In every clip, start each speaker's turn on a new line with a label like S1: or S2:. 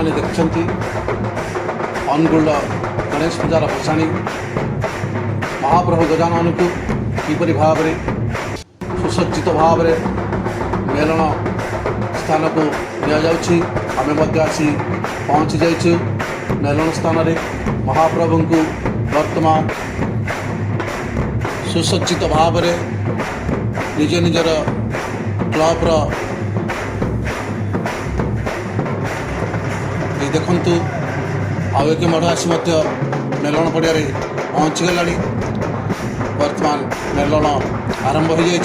S1: आपने देखते अनुगुल गणेश पूजार भसाणी महाप्रभु गजानन को किपरि भाव में सुसज्जित भाव में मेलन स्थान को नि आम आसी पहुँची जाइए मेलन स्थान में महाप्रभु को वर्तमान सुसज्जित भाव में निज निजर क्लब्र देखु आगे मढ़ आसी मेलन पड़िया पहुँचीगला वर्तमान मेलन आरंभ हो जाए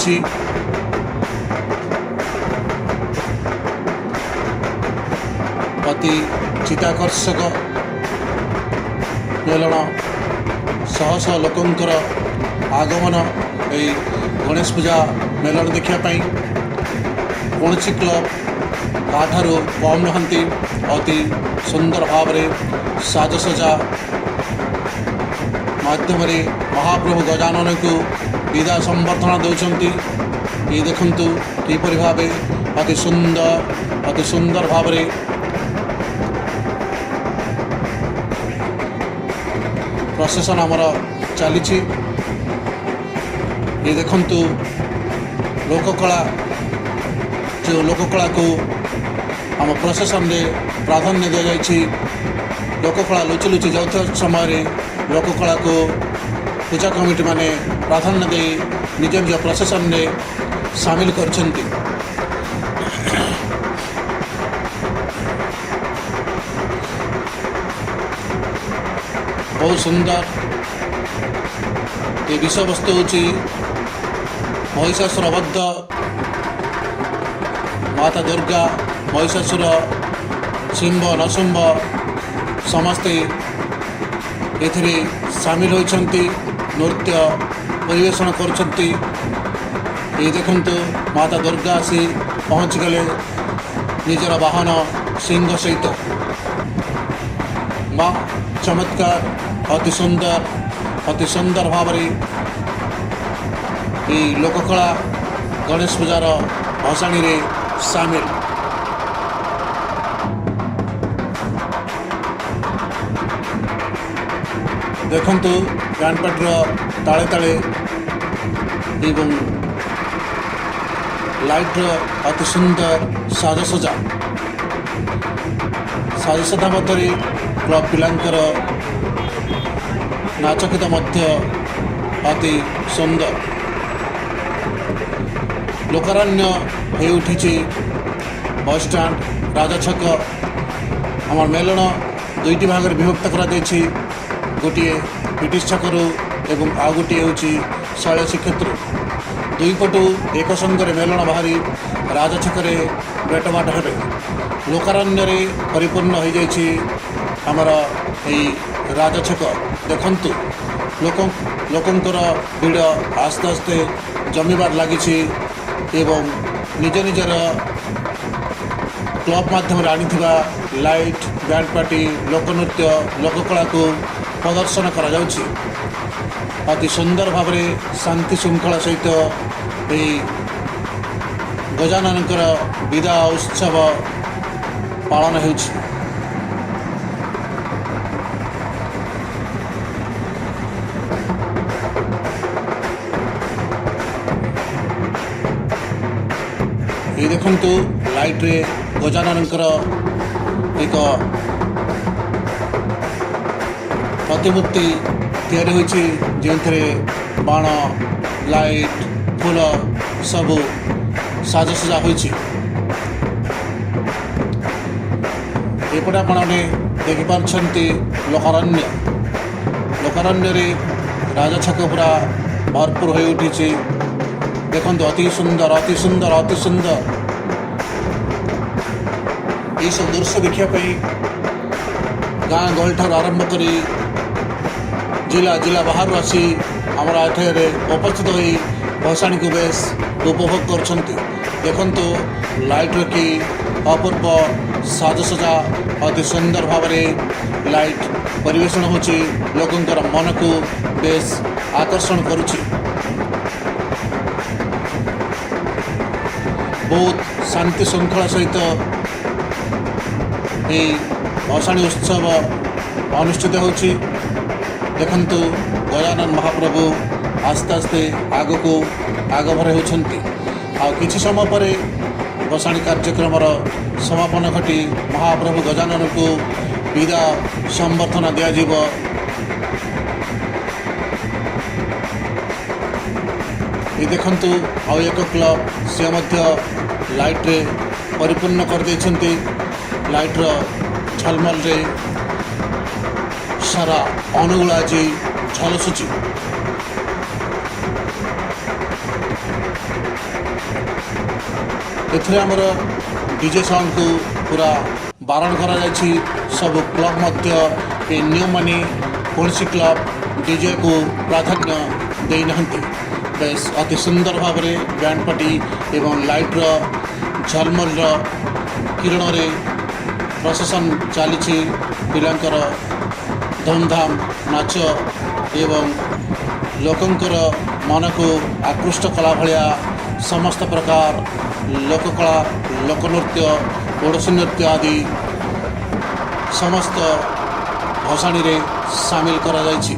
S1: अति चित्ताकर्षक मेलन शह शह लोकंकर आगमन ये गणेश पूजा मेलन देखापी कौन क्लब काठारू कम नहंती अति सुंदर भाव में साजसजा माध्यम महाप्रभु गजानन को विदा संबर्धना दौरान ये देखु किपरि भाव अति सुंदर भाव में प्रोसेसन आमर चली ये देखु लोककला जो लोककला को आम प्रोसेसन में प्राधान्य दि जाए लोककला लुचि लुचि जाता समय लोककला को पूजा कमिटी माने प्राधान्य दे निज निज प्रोसेसन में सामिल कर बहुत सुंदर ये विषय वस्तु हूँ महिषासुर वध माता दुर्गा महिषासुर सिंह नशुंभ समस्ते एथिरे सामिल होइछन्ति नृत्य परिवेषण करछन्ति ये देखंतु माता दुर्गा आसी पहुँच गले निजर वाहन सिंह सहित माँ चमत्कार अति सुंदर भाव ये लोककला गणेश पूजार भसाणी रे सामिल देखंतु बैंड पार्टीर ताले ताले एवं लाइट्र अति सुंदर साजसजा मध्य क्लब पिलांकर नाच गीत मध्य अति सुंदर लोकारण्य हो उठी बस स्टैंड राजा छक आम मेलन दुईटी भाग में विभक्त कर गोटे ब्रिटिश छकरू एवं आउ गोटे हूँ शैल श्रीक्षेत्र दुई पटू एक संगे मेलन बाहरी राजा छकरे बेटबाट हे लोकारण्य परिपूर्ण हो जाए आमर यही राजा छक देखंतु लोकंकर भीड़ आस्ते आस्ते जमीबार लगी एवं निज निजर क्लब माध्यम आनी लाइट बैंड पार्टी लोकनृत्य लोककला को प्रदर्शन करा जाउछि अति सुंदर भाव में शांति श्रृंखला सहित यही गजाननकर विदा उत्सव पालन होउछि। ये देखंतु लाइट रे गजाननकर एक प्रतिमूर्ति तैयारी होइछि जेंथरे बाण लाइट फूल सबू साजसजा होइछि। एपटे आपने देखिपार्छन्ति लोकारण्य रे राजा छक पूरा भरपूर हो उठी देखो अति सुंदर ये सब दृश्य देखापी गाँ गहल ठार आरंभ कर जिला बाहर आसी आमर एठारे उपस्थित हो भसाणी को बेस उपभोग कर लाइट रखी अपूर्व साजसजा अति सुंदर भाव में लाइट परिवेषण होची लोकंकर मन को बेस आकर्षण करुची। बहुत शांति श्रृंखला सहित এই ଭସାଣୀ ଉତ୍ସବ ଅନୁଷ୍ଠିତ ହେଉଛି। ଦେଖନ୍ତୁ ଗଜାନନ ମହାପ୍ରଭୁ ଆସ୍ତେ ଆସ୍ତେ ଆଗକୁ ଆଗଭର ହେଉଛନ୍ତି। ଆଉ କିଛି ସମୟ ପରେ ଭସାଣୀ କାର୍ଯ୍ୟକ୍ରମର ସମାପନ ଘଟି ମହାପ୍ରଭୁ ଗଜାନନଙ୍କୁ ବିଦାୟ ସମ୍ବର୍ଦ୍ଧନା ଦିଆଯିବ। ଏ ଦେଖନ୍ତୁ ଆଉ ଏକ କ୍ଲବ୍, ସେ ମଧ୍ୟ ଲାଇଟ୍ରେ ପରିପୂର୍ଣ୍ଣ କରିଦେଇଛନ୍ତି। ଲାଇଟ୍ର ଝଲମଲରେ ସାରା ଅନୁଗୁଳ ଆଜି ଝଲସୁଛି। ଏଥିରେ ଆମର ଡିଜେ ସାଉଣ୍ଡକୁ ପୁରା ବାରଣ କରାଯାଇଛି। ସବୁ କ୍ଲବ୍ ମଧ୍ୟ ଏ ନିୟମ ମାନି କୌଣସି କ୍ଲବ୍ ଡିଜେକୁ ପ୍ରାଧାନ୍ୟ ଦେଇନାହାନ୍ତି। ବେଶ୍ ଅତି ସୁନ୍ଦର ଭାବରେ ବ୍ୟାଣ୍ଡ ପାର୍ଟି ଏବଂ ଲାଇଟ୍ର ଝଲମଲର କିରଣରେ ପ୍ରସେସନ୍ ଚାଲିଛି। ପିଲାଙ୍କର ଧୁମଧାମ ନାଚ ଏବଂ ଲୋକଙ୍କର ମନକୁ ଆକୃଷ୍ଟ କଲା ଭଳିଆ ସମସ୍ତ ପ୍ରକାର ଲୋକକଳା, ଲୋକନୃତ୍ୟ, ଓଡ଼ିଶୀ ନୃତ୍ୟ ଆଦି ସମସ୍ତ ଭସାଣୀରେ ସାମିଲ କରାଯାଇଛି।